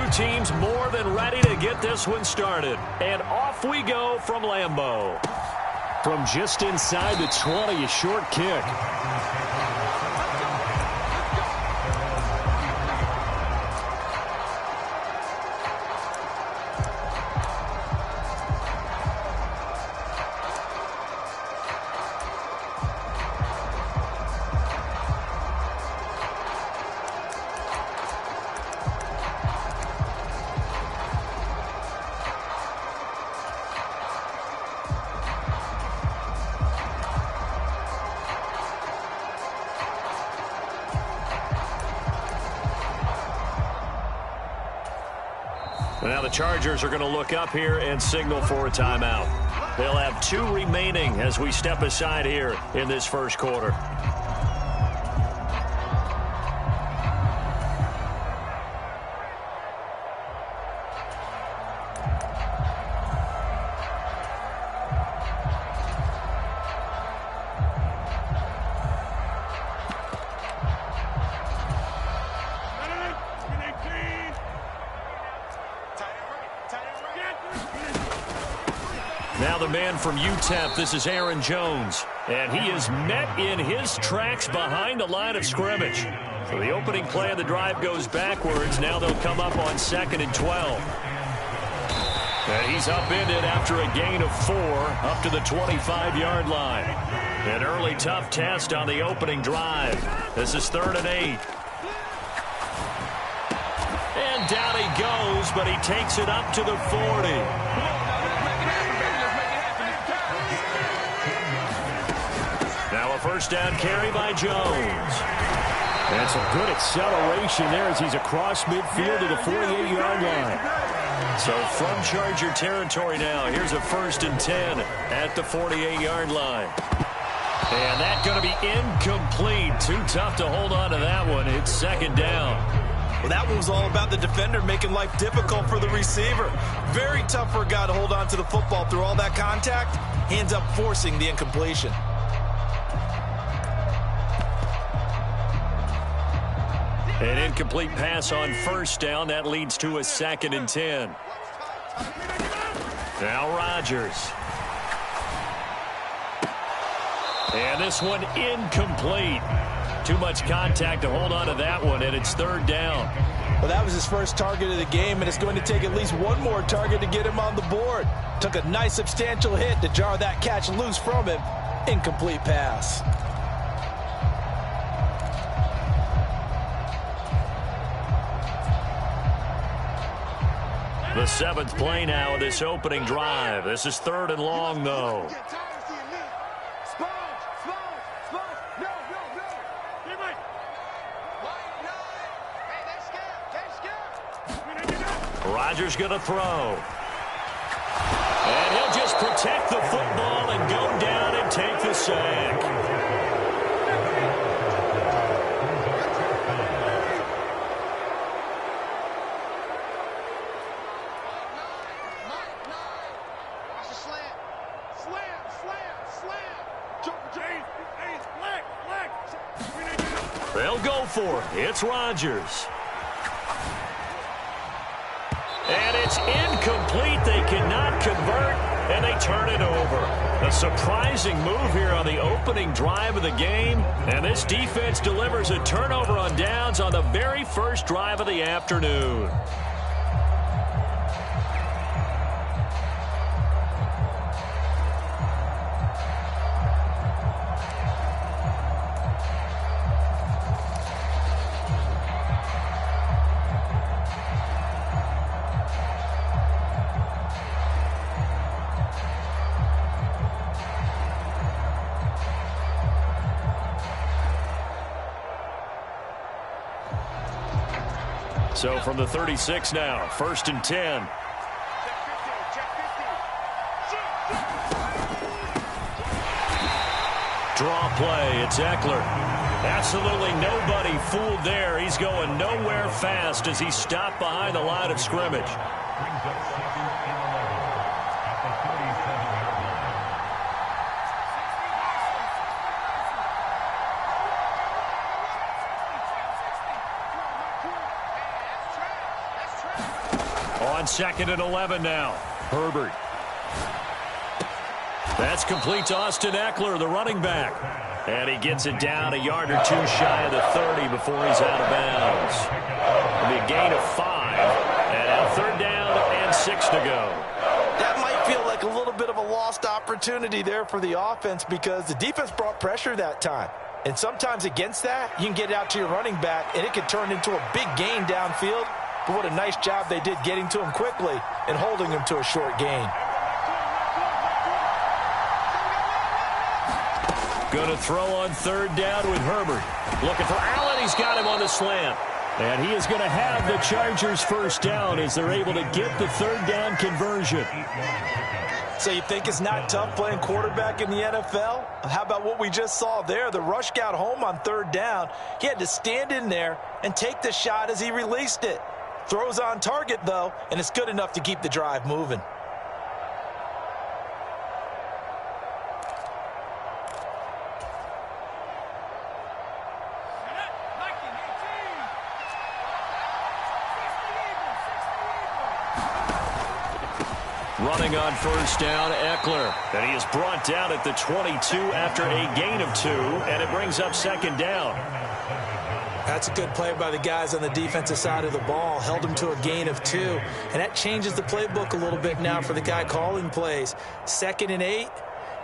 Two teams more than ready to get this one started. And off we go from Lambeau. From just inside the 20, a short kick. Now the Chargers are going to look up here and signal for a timeout. They'll have 2 remaining as we step aside here in this first quarter. Now the man from UTEP, this is Aaron Jones. And he is met in his tracks behind the line of scrimmage. So the opening play of the drive goes backwards. Now they'll come up on 2nd and 12. And he's upended after a gain of 4 up to the 25-yard line. An early tough test on the opening drive. This is 3rd and 8. And down he goes, but he takes it up to the 40. Now a first down carry by Jones. And some good acceleration there as he's across midfield to the 48-yard line. So from Charger territory now, here's a 1st and 10 at the 48-yard line. And that's going to be incomplete. Too tough to hold on to that one. It's 2nd down. Well, that one was all about the defender making life difficult for the receiver. Very tough for a guy to hold on to the football through all that contact. He ends up forcing the incompletion. An incomplete pass on 1st down. That leads to a 2nd and 10. Now Rodgers. And this one incomplete. Too much contact to hold on to that one, and it's 3rd down. Well, that was his first target of the game, and it's going to take at least one more target to get him on the board. Took a nice substantial hit to jar that catch loose from him. Incomplete pass. The 7th play now of this opening drive. This is 3rd and long, though. Rodgers going to throw. And he'll just protect the football and go down and take the sack. They'll go for it. It's Rodgers. And it's incomplete. They cannot convert, and they turn it over. A surprising move here on the opening drive of the game. And this defense delivers a turnover on downs on the very first drive of the afternoon. So from the 36 now, 1st and 10. Draw play, it's Eckler. Absolutely nobody fooled there. He's going nowhere fast as he stopped behind the line of scrimmage. On 2nd and 11 now. Herbert. That's complete to Austin Eckler, the running back. And he gets it down a yard or two shy of the 30 before he's out of bounds. It'll be a gain of 5. And now 3rd down and 6 to go. That might feel like a little bit of a lost opportunity there for the offense because the defense brought pressure that time. And sometimes against that, you can get it out to your running back, and it can turn into a big gain downfield. But what a nice job they did getting to him quickly and holding him to a short gain. Going to throw on 3rd down with Herbert. Looking for Allen. He's got him on the slant. And he is going to have the Chargers 1st down as they're able to get the 3rd down conversion. So you think it's not tough playing quarterback in the NFL? How about what we just saw there? The rush got home on 3rd down. He had to stand in there and take the shot as he released it. Throws on target, though, and it's good enough to keep the drive moving. Running on 1st down, Eckler. And he is brought down at the 22 after a gain of 2, and it brings up 2nd down. That's a good play by the guys on the defensive side of the ball. Held him to a gain of 2, and that changes the playbook a little bit now for the guy calling plays. 2nd and 8.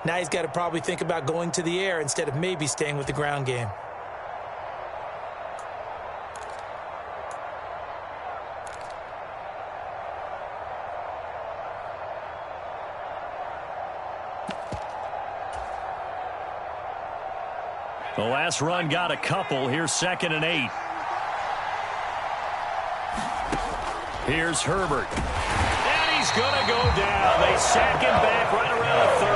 Now he's got to probably think about going to the air instead of maybe staying with the ground game. The last run got a couple. Here's 2nd and 8. Here's Herbert. And he's going to go down. They sack him back right around the 30.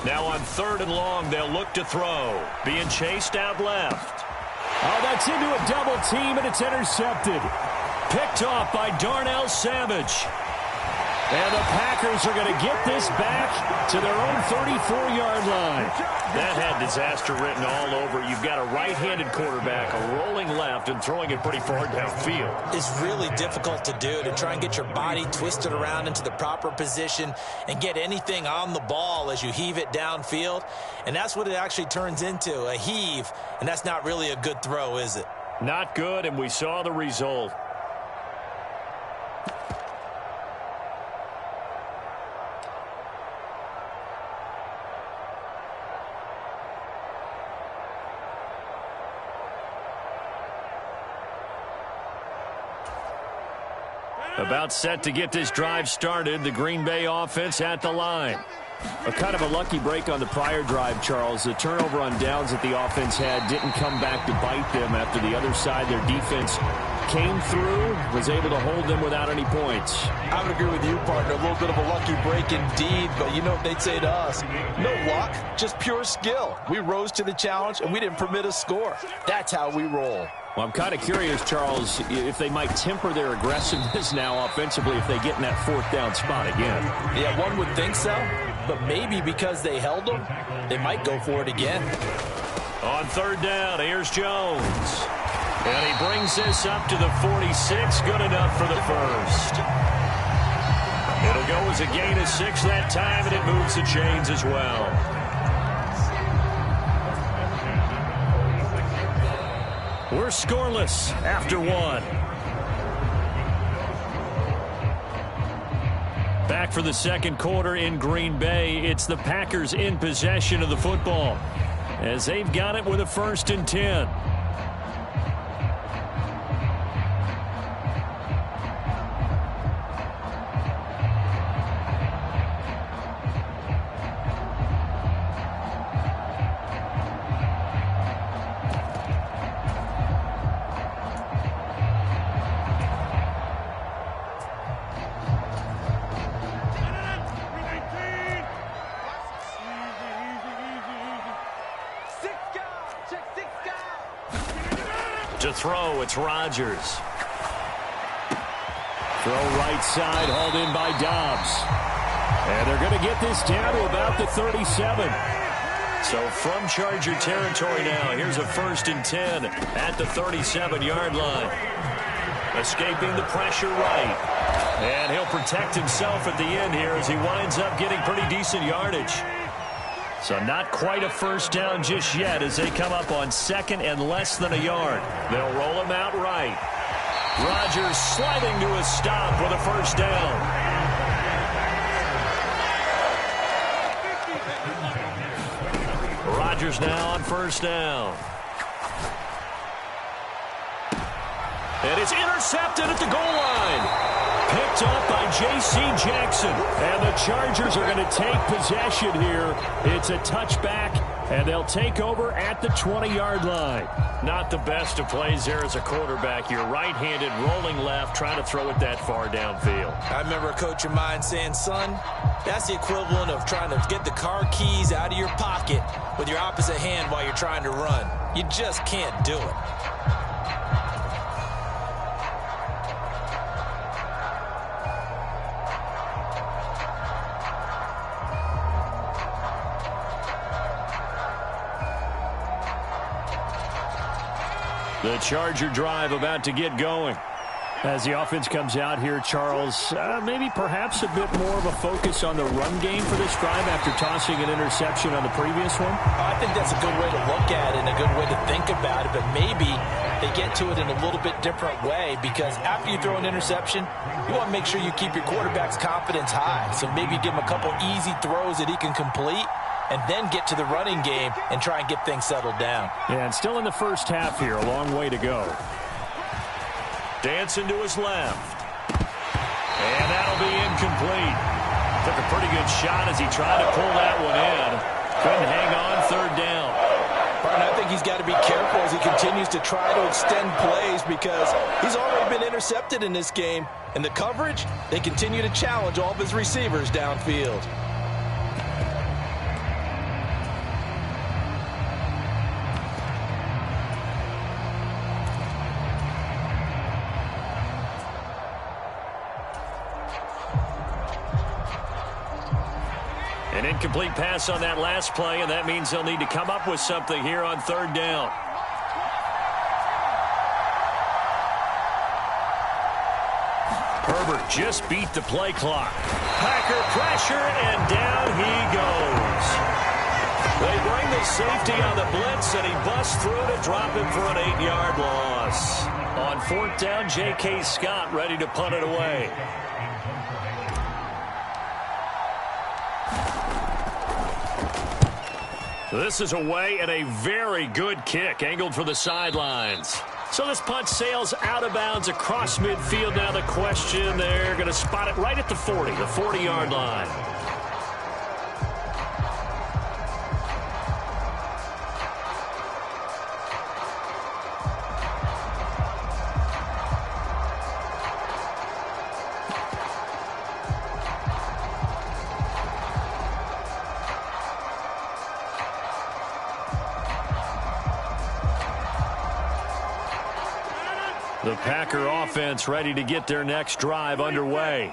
Now on 3rd and long, they'll look to throw. Being chased out left. Oh, that's into a double team, and it's intercepted. Picked off by Darnell Savage. And the Packers are going to get this back to their own 34-yard line. That had disaster written all over. You've got a right-handed quarterback, a rolling left, and throwing it pretty far downfield. It's really difficult to do, to try and get your body twisted around into the proper position and get anything on the ball as you heave it downfield. And that's what it actually turns into, a heave. And that's not really a good throw, is it? Not good, and we saw the result. About set to get this drive started. The Green Bay offense at the line. A kind of a lucky break on the prior drive, Charles. The turnover on downs that the offense had didn't come back to bite them after the other side. Their defense came through, was able to hold them without any points. I would agree with you, partner. A little bit of a lucky break indeed, but you know what they'd say to us? No luck, just pure skill. We rose to the challenge, and we didn't permit a score. That's how we roll. Well, I'm kind of curious, Charles, if they might temper their aggressiveness now offensively if they get in that 4th down spot again. Yeah, one would think so, but maybe because they held them, they might go for it again. On 3rd down, here's Jones. And he brings this up to the 46, good enough for the 1st. It'll go as a gain of 6 that time, and it moves the chains as well. We're scoreless after 1. Back for the 2nd quarter in Green Bay. It's the Packers in possession of the football as they've got it with a 1st and 10. To throw, it's Rodgers. Throw right side, hauled in by Dobbs. And they're going to get this down to about the 37. So from Charger territory now, here's a 1st and 10 at the 37-yard line. Escaping the pressure right. And he'll protect himself at the end here as he winds up getting pretty decent yardage. So not quite a first down just yet as they come up on 2nd and less than a yard. They'll roll him out right. Rodgers sliding to a stop with a first down. Rodgers now on first down. And it's intercepted at the goal line. Picked up by J.C. Jackson. And the Chargers are going to take possession here. It's a touchback, and they'll take over at the 20-yard line. Not the best of plays there as a quarterback. You're right-handed, rolling left, trying to throw it that far downfield. I remember a coach of mine saying, son, that's the equivalent of trying to get the car keys out of your pocket with your opposite hand while you're trying to run. You just can't do it. The Charger drive about to get going. As the offense comes out here, Charles, maybe perhaps a bit more of a focus on the run game for this drive after tossing an interception on the previous one? I think that's a good way to look at it and a good way to think about it, but maybe they get to it in a little bit different way because after you throw an interception, you want to make sure you keep your quarterback's confidence high. So maybe give him a couple easy throws that he can complete and then get to the running game and try and get things settled down. Yeah, and still in the first half here, a long way to go. Dancing to his left. And that'll be incomplete. Took a pretty good shot as he tried to pull that one in. Couldn't hang on, 3rd down. And I think he's got to be careful as he continues to try to extend plays because he's already been intercepted in this game. And the coverage, they continue to challenge all of his receivers downfield. An incomplete pass on that last play, and that means they'll need to come up with something here on 3rd down. Herbert just beat the play clock. Packer pressure, and down he goes. They bring the safety on the blitz, and he busts through to drop him for an 8-yard loss. On 4th down, J.K. Scott ready to punt it away. This is away and a very good kick angled for the sidelines. So this punt sails out of bounds across midfield. Now the question, they're going to spot it right at the 40, the 40-yard line. The Packer offense ready to get their next drive underway.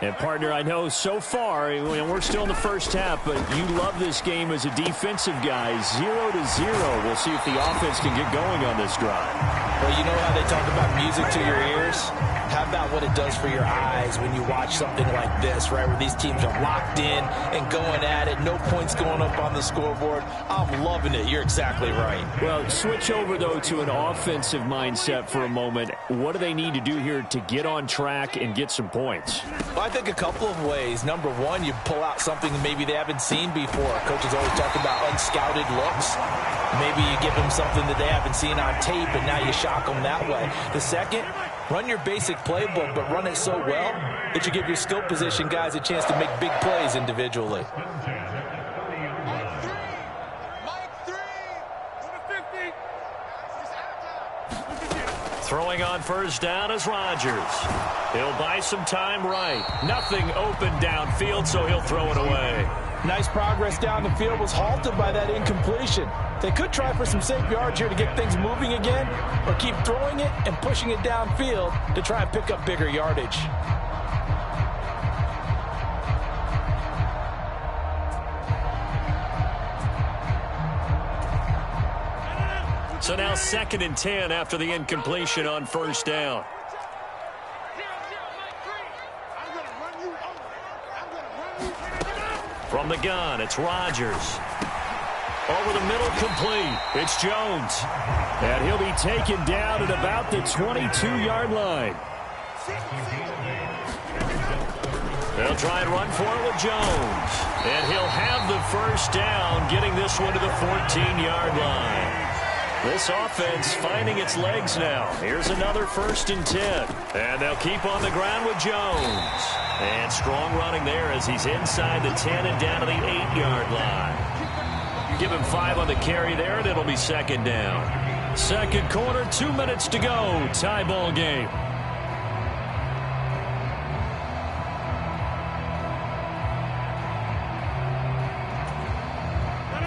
And, partner, I know so far, we're still in the first half, but you love this game as a defensive guy. 0-0. We'll see if the offense can get going on this drive. Well, you know how they talk about music to your ears? How about what it does for your eyes when you watch something like this, right, where these teams are locked in and going at it, no points going up on the scoreboard? I'm loving it. You're exactly right. Well, switch over, though, to an offensive mindset for a moment. What do they need to do here to get on track and get some points? Well, I think a couple of ways. Number one, you pull out something that maybe they haven't seen before. Coaches always talk about unscouted looks. Maybe you give them something that they haven't seen on tape, and now you shock them that way. The second, run your basic playbook, but run it so well that you give your skill position guys a chance to make big plays individually. Throwing on first down is Rodgers. He'll buy some time right. Nothing open downfield, so he'll throw it away. Nice progress down the field was halted by that incompletion. They could try for some safe yards here to get things moving again, or keep throwing it and pushing it downfield to try and pick up bigger yardage. So now 2nd and 10 after the incompletion on first down. From the gun, it's Rodgers. Over the middle, complete. It's Jones. And he'll be taken down at about the 22-yard line. They'll try and run for it with Jones. And he'll have the first down, getting this one to the 14-yard line. This offense finding its legs now. Here's another 1st and 10. And they'll keep on the ground with Jones. And strong running there as he's inside the 10 and down to the 8-yard line. Give him 5 on the carry there, and it'll be 2nd down. Second quarter, 2 minutes to go. Tie ball game.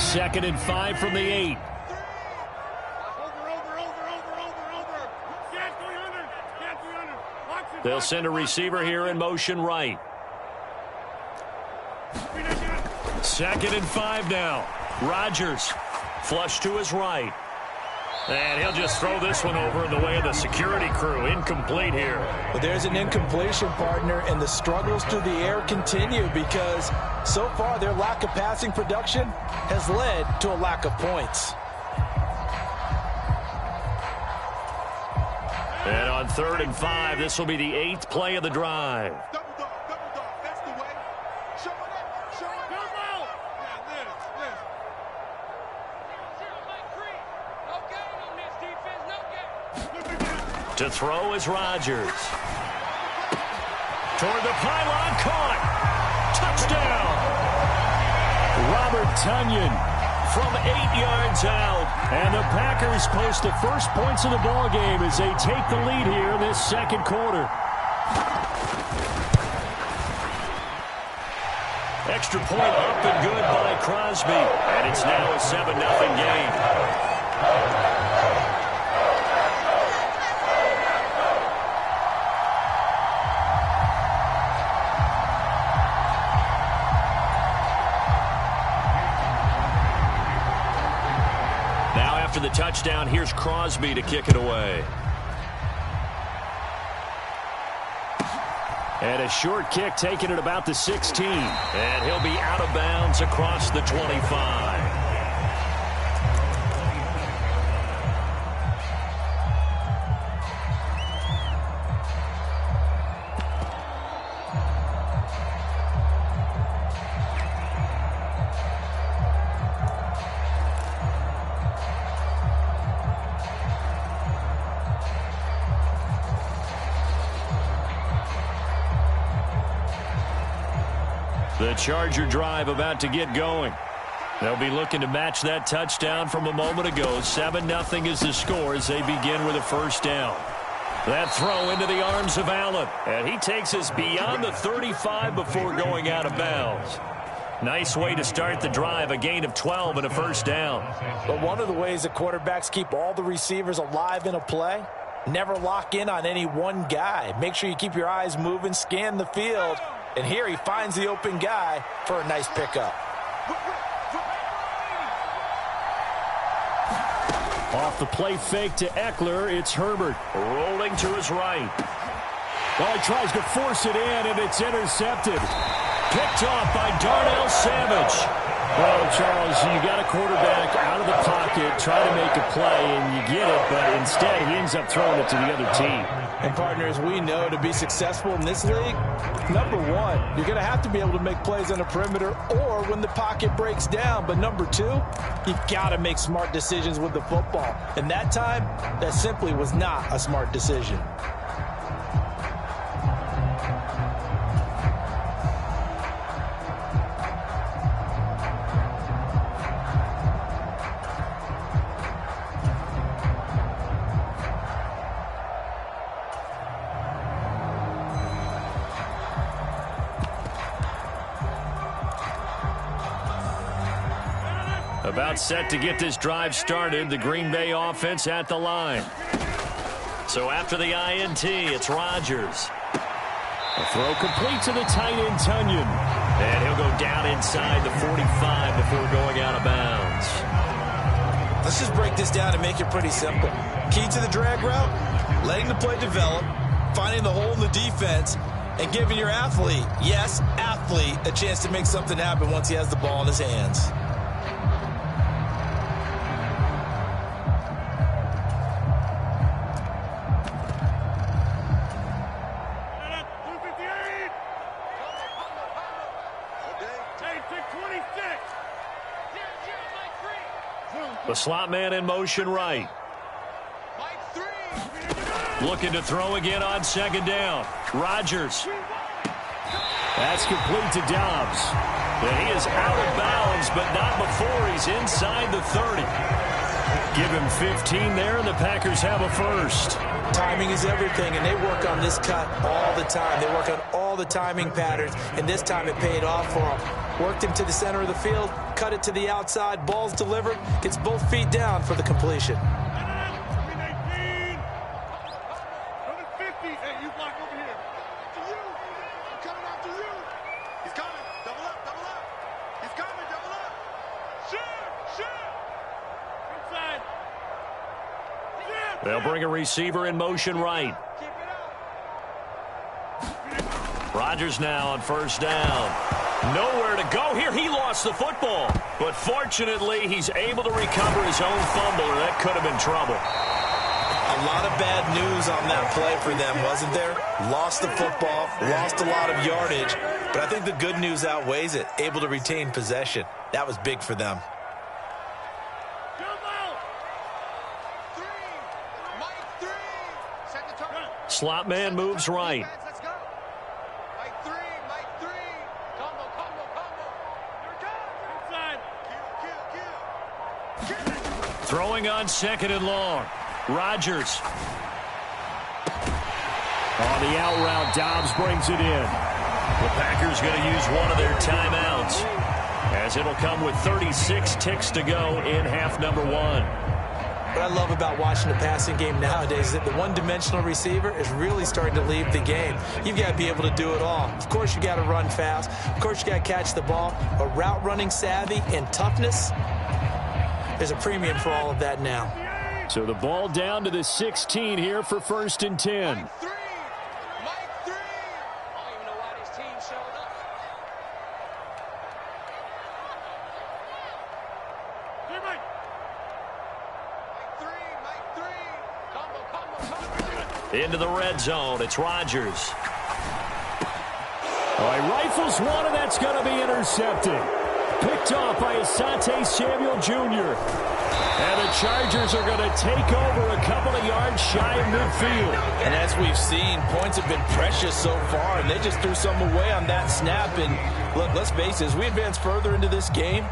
Second and 5 from the 8. They'll send a receiver here in motion right. 2nd and 5 now. Rodgers flush to his right. And he'll just throw this one over in the way of the security crew. Incomplete here. But there's an incompletion, partner, and the struggles through the air continue because so far their lack of passing production has led to a lack of points. And on 3rd and 5, this will be the 8th play of the drive. Double dog, that's the way. Show it, show it. Come on. Yeah, this. To throw is Rodgers. Toward the pylon, caught. Touchdown. Robert Tonyan from 8 yards out. And the Packers post the first points of the ball game as they take the lead here in this second quarter. Extra point up and good by Crosby. And it's now a 7-0 game. After the touchdown, here's Crosby to kick it away. And a short kick taken at about the 16. And he'll be out of bounds across the 25. The Charger drive about to get going. They'll be looking to match that touchdown from a moment ago. 7-0 is the score as they begin with a first down. That throw into the arms of Allen. And he takes us beyond the 35 before going out of bounds. Nice way to start the drive, a gain of 12 and a first down. But one of the ways that quarterbacks keep all the receivers alive in a play, never lock in on any one guy. Make sure you keep your eyes moving, scan the field. And here he finds the open guy for a nice pickup. Off the play fake to Eckler, it's Herbert. Rolling to his right. Well, he tries to force it in, and it's intercepted. Picked off by Darnell Savage. Well, Charles, you got a quarterback out of the pocket, try to make a play, and you get it, but instead he ends up throwing it to the other team. And partners, we know to be successful in this league, number one, you're going to have to be able to make plays on the perimeter or when the pocket breaks down. But number two, you've got to make smart decisions with the football. And that time, that simply was not a smart decision. About set to get this drive started. The Green Bay offense at the line. So after the INT, it's Rodgers. A throw complete to the tight end, Tunyon. And he'll go down inside the 45 before going out of bounds. Let's just break this down and make it pretty simple. Key to the drag route, letting the play develop, finding the hole in the defense, and giving your athlete, yes, athlete, a chance to make something happen once he has the ball in his hands. The slot man in motion right. Looking to throw again on second down. Rodgers. That's complete to Dobbs. And he is out of bounds, but not before he's inside the 30. Give him 15 there, and the Packers have a first. Timing is everything, and they work on this cut all the time. They work on all the timing patterns, and this time it paid off for them. Worked him to the center of the field, cut it to the outside, ball's delivered, gets both feet down for the completion. They'll bring a receiver in motion right. Rodgers now on first down. Nowhere to go here. He lost the football. But fortunately, he's able to recover his own fumble, or that could have been trouble. A lot of bad news on that play for them, wasn't there? Lost the football, lost a lot of yardage. But I think the good news outweighs it. Able to retain possession. That was big for them. Slot man moves right. Throwing on second and long. Rodgers. On the out route, Dobbs brings it in. The Packers going to use one of their timeouts, as it'll come with 36 ticks to go in half number one. What I love about watching the passing game nowadays is that the one-dimensional receiver is really starting to leave the game. You've got to be able to do it all. Of course, you got to run fast. Of course, you got to catch the ball. But route running savvy and toughness, there's a premium for all of that now. So the ball down to the 16 here for first and 10. Into the red zone, it's Rodgers. All right, rifles one, and that's going to be intercepted. Picked off by Asante Samuel Jr. And the Chargers are going to take over a couple of yards shy of midfield. And as we've seen, points have been precious so far, and they just threw some away on that snap. And look, let's face it, as we advance further into this game,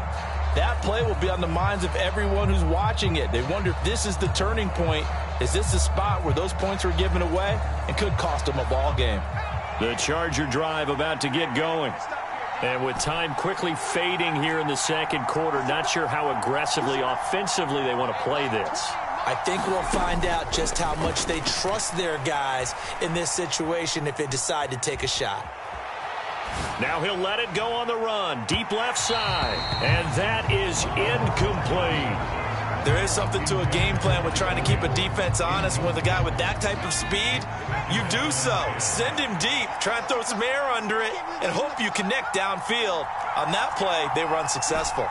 that play will be on the minds of everyone who's watching it. They wonder if this is the turning point. Is this the spot where those points were given away and could cost them a ball game? The Charger drive about to get going. And with time quickly fading here in the second quarter, not sure how aggressively, offensively they want to play this. I think we'll find out just how much they trust their guys in this situation if they decide to take a shot. Now he'll let it go on the run, deep left side, and that is incomplete. There is something to a game plan with trying to keep a defense honest. With a guy with that type of speed, you do so. Send him deep, try and throw some air under it, and hope you connect downfield. On that play, they were unsuccessful.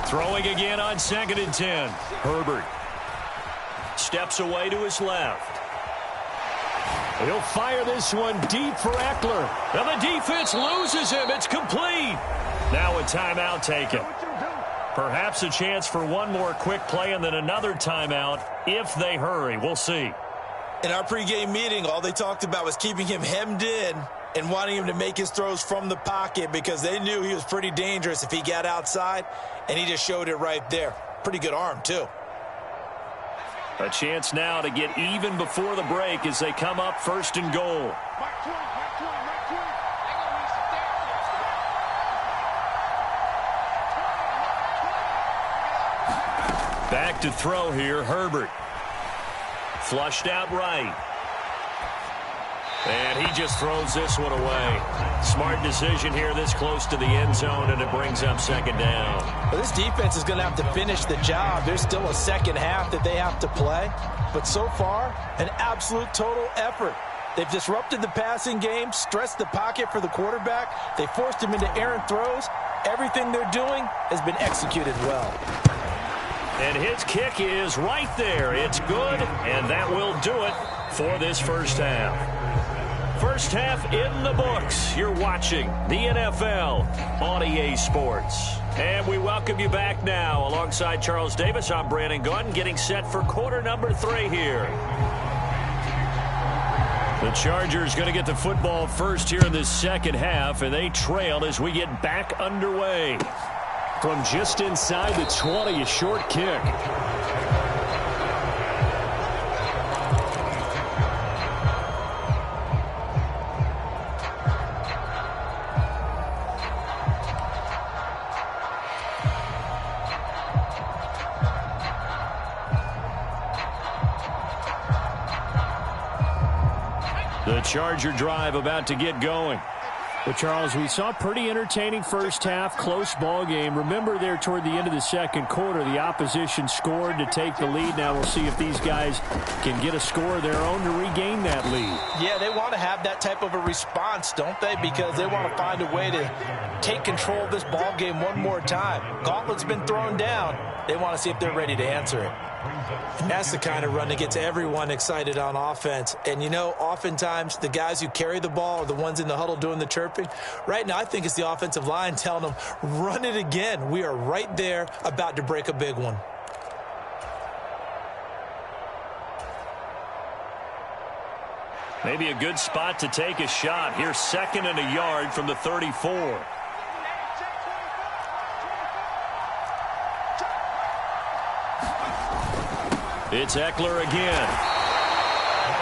Throwing again on second and 10. Herbert steps away to his left. He'll fire this one deep for Eckler. Now the defense loses him. It's complete. Now a timeout taken. Perhaps a chance for one more quick play and then another timeout if they hurry. We'll see. In our pregame meeting, all they talked about was keeping him hemmed in and wanting him to make his throws from the pocket because they knew he was pretty dangerous if he got outside, and he just showed it right there. Pretty good arm, too. A chance now to get even before the break as they come up first and goal. Back to throw here, Herbert. Flushed out right. And he just throws this one away. Smart decision here this close to the end zone, and it brings up second down. Well, this defense is going to have to finish the job. There's still a second half that they have to play. But so far, an absolute total effort. They've disrupted the passing game, stressed the pocket for the quarterback. They forced him into errant throws. Everything they're doing has been executed well. And his kick is right there. It's good, and that will do it for this first half. First half in the books. You're watching the NFL on EA Sports. And we welcome you back now. Alongside Charles Davis, I'm Brandon Gaudin, getting set for quarter number 3 here. The Chargers going to get the football first here in this second half, and they trail as we get back underway. From just inside the 20, a short kick. The Charger drive about to get going. Well, Charles, we saw a pretty entertaining first half, close ball game. Remember there toward the end of the second quarter, the opposition scored to take the lead. Now we'll see if these guys can get a score of their own to regain that lead. Yeah, they want to have that type of a response, don't they? Because they want to find a way to take control of this ball game one more time. Gauntlet's been thrown down. They want to see if they're ready to answer it. And that's the kind of run that gets everyone excited on offense. And, you know, oftentimes the guys who carry the ball are the ones in the huddle doing the chirping. Right now, I think it's the offensive line telling them, run it again. We are right there about to break a big one. Maybe a good spot to take a shot. Here's 2nd and a yard from the 34. It's Eckler again.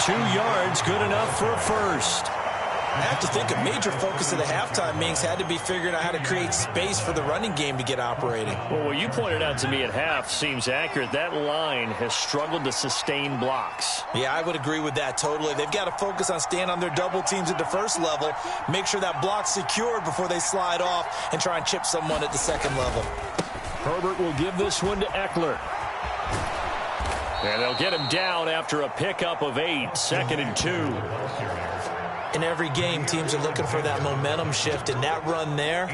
2 yards, good enough for a first. I have to think a major focus of the halftime meetings had to be figuring out how to create space for the running game to get operating. Well, what you pointed out to me at half seems accurate. That line has struggled to sustain blocks. Yeah, I would agree with that totally. They've got to focus on staying on their double teams at the first level, make sure that block's secured before they slide off and try and chip someone at the second level. Herbert will give this one to Eckler. And they'll get him down after a pickup of 8, 2nd and 2. In every game, teams are looking for that momentum shift, and that run there,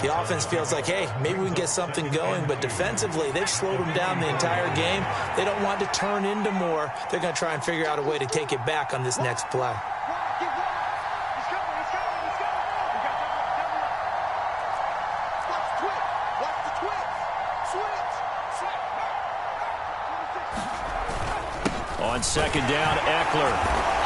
the offense feels like, hey, maybe we can get something going, but defensively, they've slowed them down the entire game. They don't want to turn into more. They're going to try and figure out a way to take it back on this next play. On 2nd down, Eckler.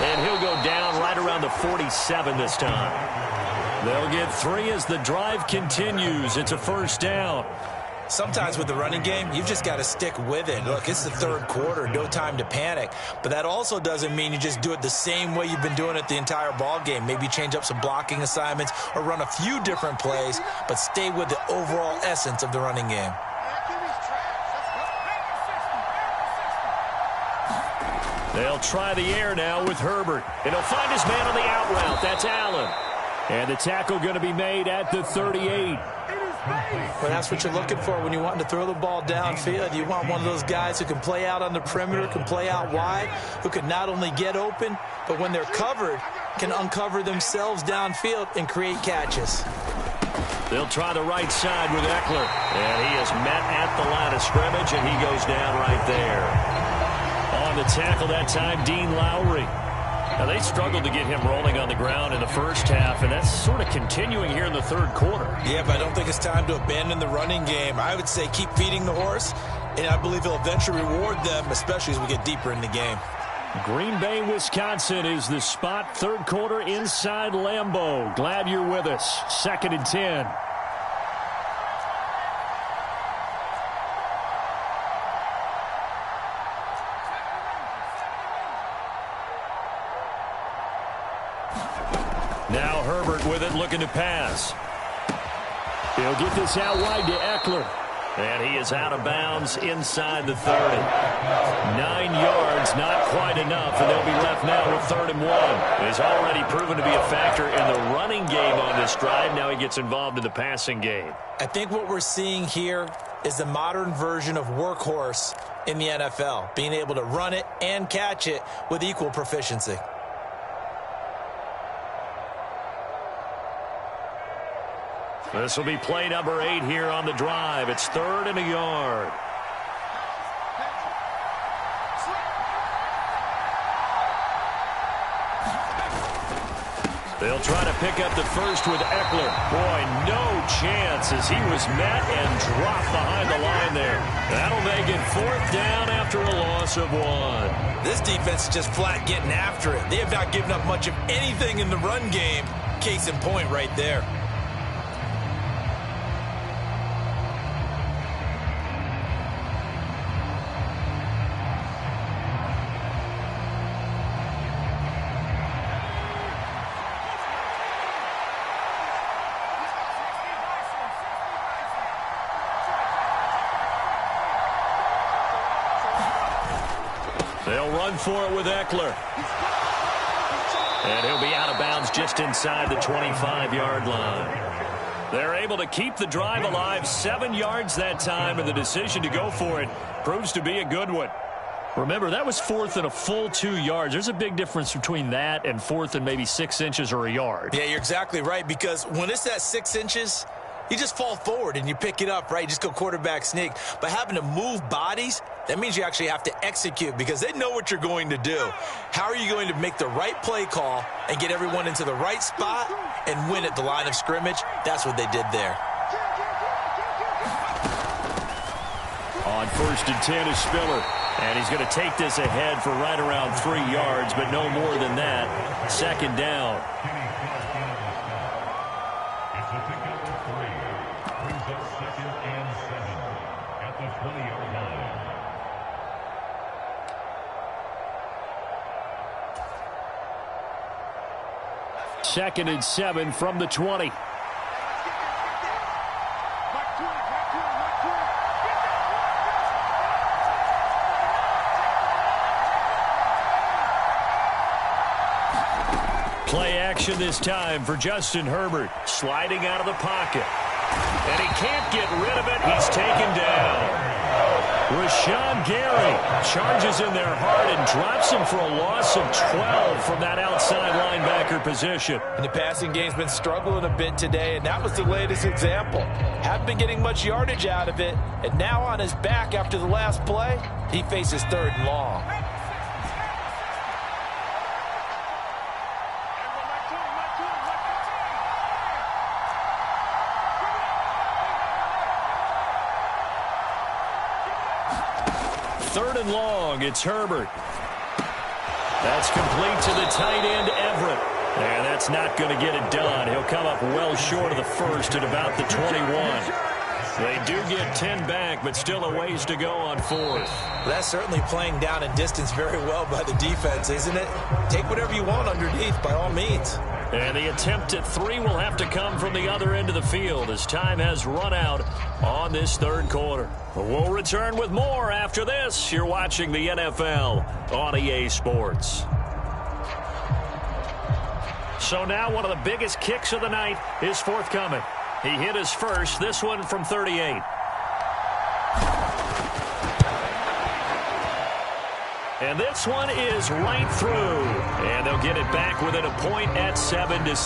And he'll go down right around the 47 this time. They'll get 3 as the drive continues. It's a first down. Sometimes with the running game, you've just got to stick with it. Look, it's the third quarter, no time to panic. But that also doesn't mean you just do it the same way you've been doing it the entire ball game. Maybe change up some blocking assignments or run a few different plays, but stay with the overall essence of the running game. They'll try the air now with Herbert. And he'll find his man on the out route. That's Allen. And the tackle going to be made at the 38. Well, that's what you're looking for when you want to throw the ball downfield. You want one of those guys who can play out on the perimeter, can play out wide, who can not only get open, but when they're covered, can uncover themselves downfield and create catches. They'll try the right side with Eckler. And he is met at the line of scrimmage, and he goes down right there. On the tackle that time, Dean Lowry. Now, they struggled to get him rolling on the ground in the first half, and that's sort of continuing here in the third quarter. Yeah, but I don't think it's time to abandon the running game. I would say keep feeding the horse, and I believe he'll eventually reward them, especially as we get deeper in the game. Green Bay, Wisconsin is the spot. Third quarter inside Lambeau. Glad you're with us. 2nd and 10. looking to pass. He'll get this out wide to Eckler. And he is out of bounds inside the 30. 9 yards, not quite enough, and they'll be left now with 3rd and 1. He's already proven to be a factor in the running game on this drive. Now he gets involved in the passing game. I think what we're seeing here is the modern version of workhorse in the NFL, being able to run it and catch it with equal proficiency. This will be play number 8 here on the drive. It's 3rd and a yard. They'll try to pick up the first with Eckler. Boy, no chance as he was met and dropped behind the line there. That'll make it 4th down after a loss of 1. This defense is just flat getting after it. They have not given up much of anything in the run game. Case in point right there. They'll run for it with Eckler. And he'll be out of bounds just inside the 25-yard line. They're able to keep the drive alive, 7 yards that time, and the decision to go for it proves to be a good one. Remember, that was 4th and a full 2 yards. There's a big difference between that and 4th and maybe 6 inches or a yard. Yeah, you're exactly right, because when it's at 6 inches, you just fall forward and you pick it up, right? You just go quarterback sneak. But having to move bodies, that means you actually have to execute because they know what you're going to do. How are you going to make the right play call and get everyone into the right spot and win at the line of scrimmage? That's what they did there. On 1st and 10 is Spiller. And he's going to take this ahead for right around 3 yards, but no more than that. 2nd down. Second and 7 from the 20. Play action this time for Justin Herbert. Sliding out of the pocket. And he can't get rid of it. He's taken down. Rashawn Gary charges in there hard and drops him for a loss of 12 from that outside linebacker position. And the passing game's been struggling a bit today, and that was the latest example. Haven't been getting much yardage out of it, and now on his back after the last play, he faces 3rd and long. Third and long, it's Herbert. That's complete to the tight end, Everett. And that's not going to get it done. He'll come up well short of the first at about the 21. They do get 10 back, but still a ways to go on 4th. That's certainly playing down and distance very well by the defense, isn't it? Take whatever you want underneath, by all means. And the attempt at 3 will have to come from the other end of the field as time has run out on this 3rd quarter. We'll return with more after this. You're watching the NFL on EA Sports. So now one of the biggest kicks of the night is forthcoming. He hit his first, this one from 38. And this one is right through. And they'll get it back within a point at 7-6.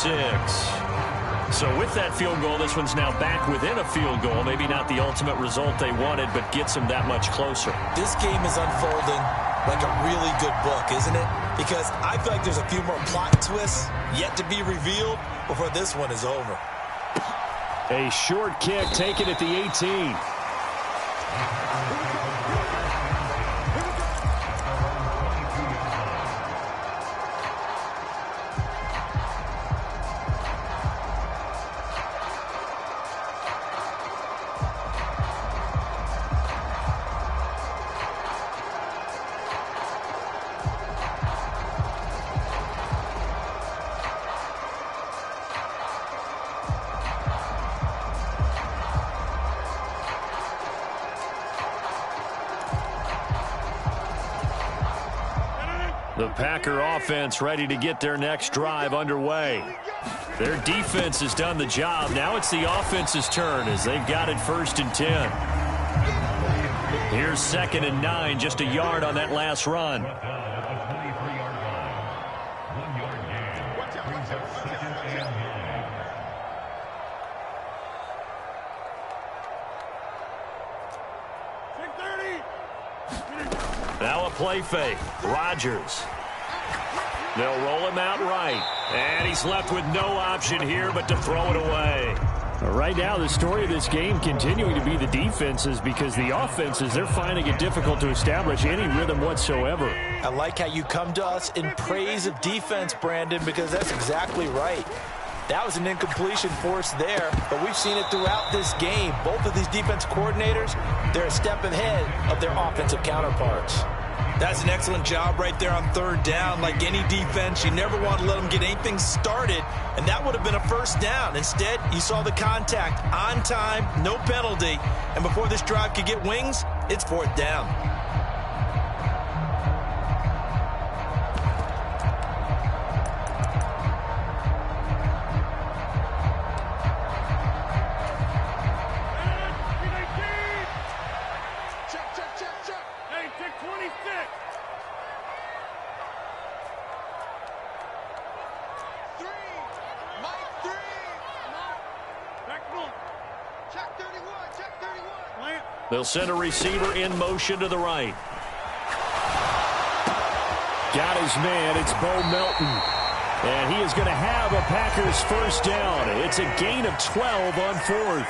So with that field goal, this one's now back within a field goal. Maybe not the ultimate result they wanted, but gets them that much closer. This game is unfolding like a really good book, isn't it? Because I feel like there's a few more plot twists yet to be revealed before this one is over. A short kick taken at the 18. The Packer offense ready to get their next drive underway. Their defense has done the job. Now it's the offense's turn as they've got it 1st and 10. Here's 2nd and 9, just a yard on that last run. Now a play fake. Rodgers. They'll roll him out right. And he's left with no option here but to throw it away. Right now, the story of this game continuing to be the defenses, because the offenses, they're finding it difficult to establish any rhythm whatsoever. I like how you come to us in praise of defense, Brandon, because that's exactly right. That was an incompletion forced there, but we've seen it throughout this game. Both of these defense coordinators, they're a step ahead of their offensive counterparts. That's an excellent job right there on 3rd down. Like any defense, you never want to let them get anything started, and that would have been a 1st down. Instead, you saw the contact on time, no penalty, and before this drive could get wings, it's 4th down. They'll send a receiver in motion to the right. Got his man. It's Bo Melton. And he is going to have a Packers 1st down. It's a gain of 12 on 4th.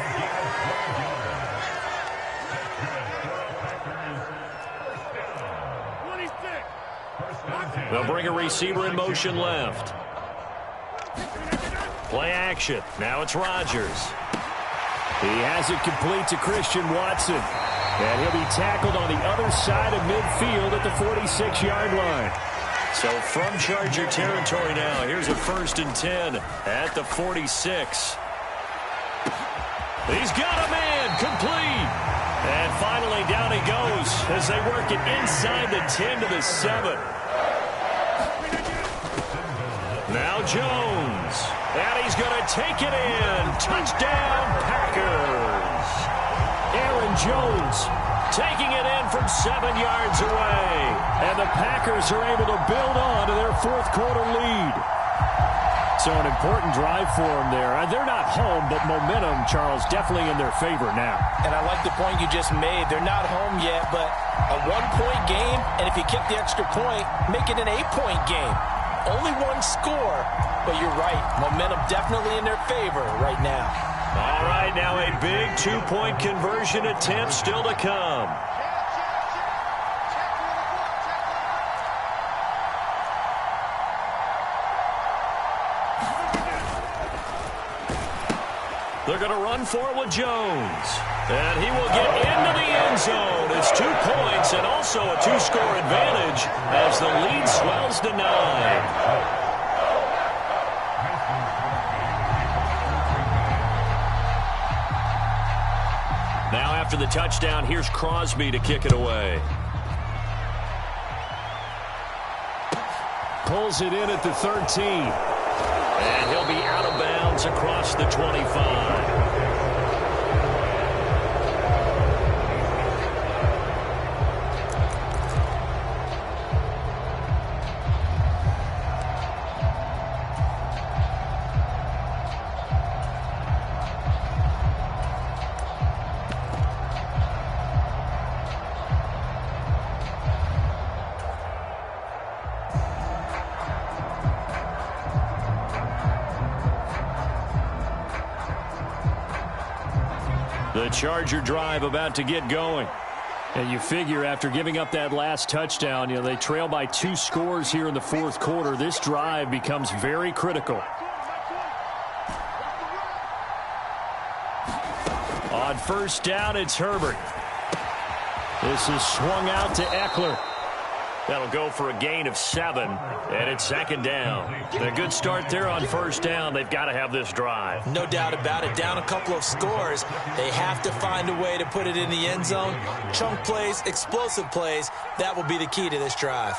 They'll bring a receiver in motion left. Play action. Now it's Rodgers. He has it complete to Christian Watson. And he'll be tackled on the other side of midfield at the 46-yard line. So from Charger territory now, here's a 1st and 10 at the 46. He's got a man, complete. And finally down he goes as they work it inside the 10 to the 7. Now Jones. And he's going to take it in. Touchdown, Packers. Aaron Jones taking it in from 7 yards away. And the Packers are able to build on to their 4th quarter lead. So an important drive for them there. They're not home, but momentum, Charles, definitely in their favor now. And I like the point you just made. They're not home yet, but a 1-point game, and if you kick the extra point, make it an 8-point game. Only one score, but you're right. Momentum definitely in their favor right now. All right, now a big 2-point conversion attempt still to come. They're going to run for it with Jones. And he will get into the end zone. It's 2 points and also a 2-score advantage as the lead swells to 9. Now after the touchdown, here's Crosby to kick it away. Pulls it in at the 13. And he'll be out of bounds across the 25. The Charger drive about to get going. And you figure after giving up that last touchdown, they trail by 2 scores here in the 4th quarter. This drive becomes very critical. On 1st down, it's Herbert. This is swung out to Eckler. That'll go for a gain of 7, and it's 2nd down. A good start there on 1st down. They've got to have this drive. No doubt about it. Down a couple of scores. They have to find a way to put it in the end zone. Chunk plays, explosive plays. That will be the key to this drive.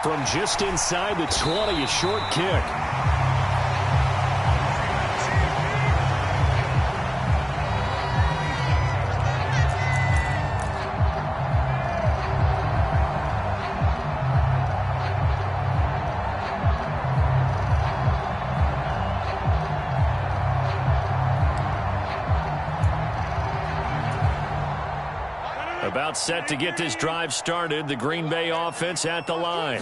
From just inside the 20, a short kick. About set to get this drive started, the Green Bay offense at the line.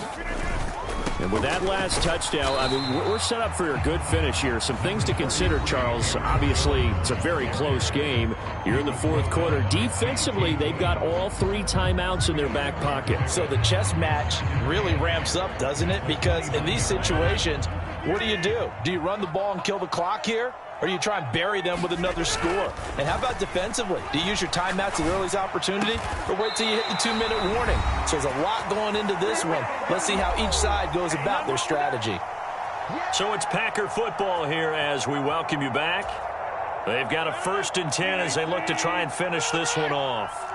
And with that last touchdown, I mean, we're set up for a good finish here. Some things to consider, Charles. Obviously, it's a very close game. You're in the fourth quarter. Defensively, they've got all 3 timeouts in their back pocket. So the chess match really ramps up, doesn't it? Because in these situations, what do? Do you run the ball and kill the clock here? Or do you try and bury them with another score? And how about defensively? Do you use your timeouts at the earliest opportunity? Or wait till you hit the 2-minute warning? So there's a lot going into this one. Let's see how each side goes about their strategy. So it's Packer football here as we welcome you back. They've got a 1st and 10 as they look to try and finish this one off.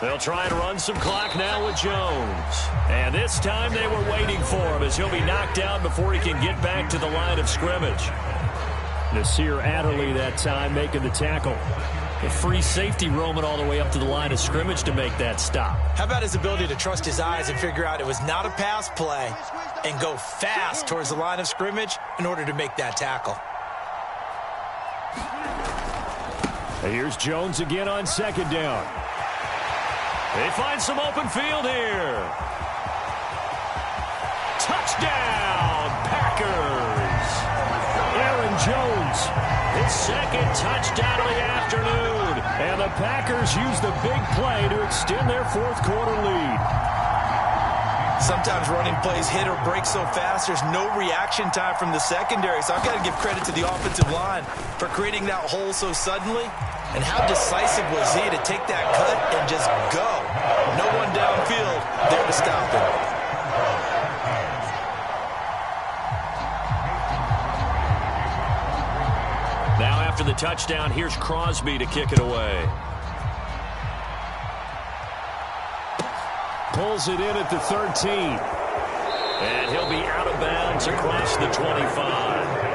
They'll try and run some clock now with Jones. And this time they were waiting for him as he'll be knocked down before he can get back to the line of scrimmage. Nasir Adderley that time making the tackle. A free safety roaming all the way up to the line of scrimmage to make that stop. How about his ability to trust his eyes and figure out it was not a pass play and go fast towards the line of scrimmage in order to make that tackle. And here's Jones again on 2nd down. They find some open field here. Touchdown, Packers. Aaron Jones, His 2nd touchdown of the afternoon. and the Packers use the big play to extend their fourth quarter lead. Sometimes running plays hit or break so fast, there's no reaction time from the secondary. So I've got to give credit to the offensive line for creating that hole so suddenly. And how decisive was he to take that cut and just go? No one downfield there to stop him. Now after the touchdown, here's Crosby to kick it away. Pulls it in at the 13. And he'll be out of bounds across the 25.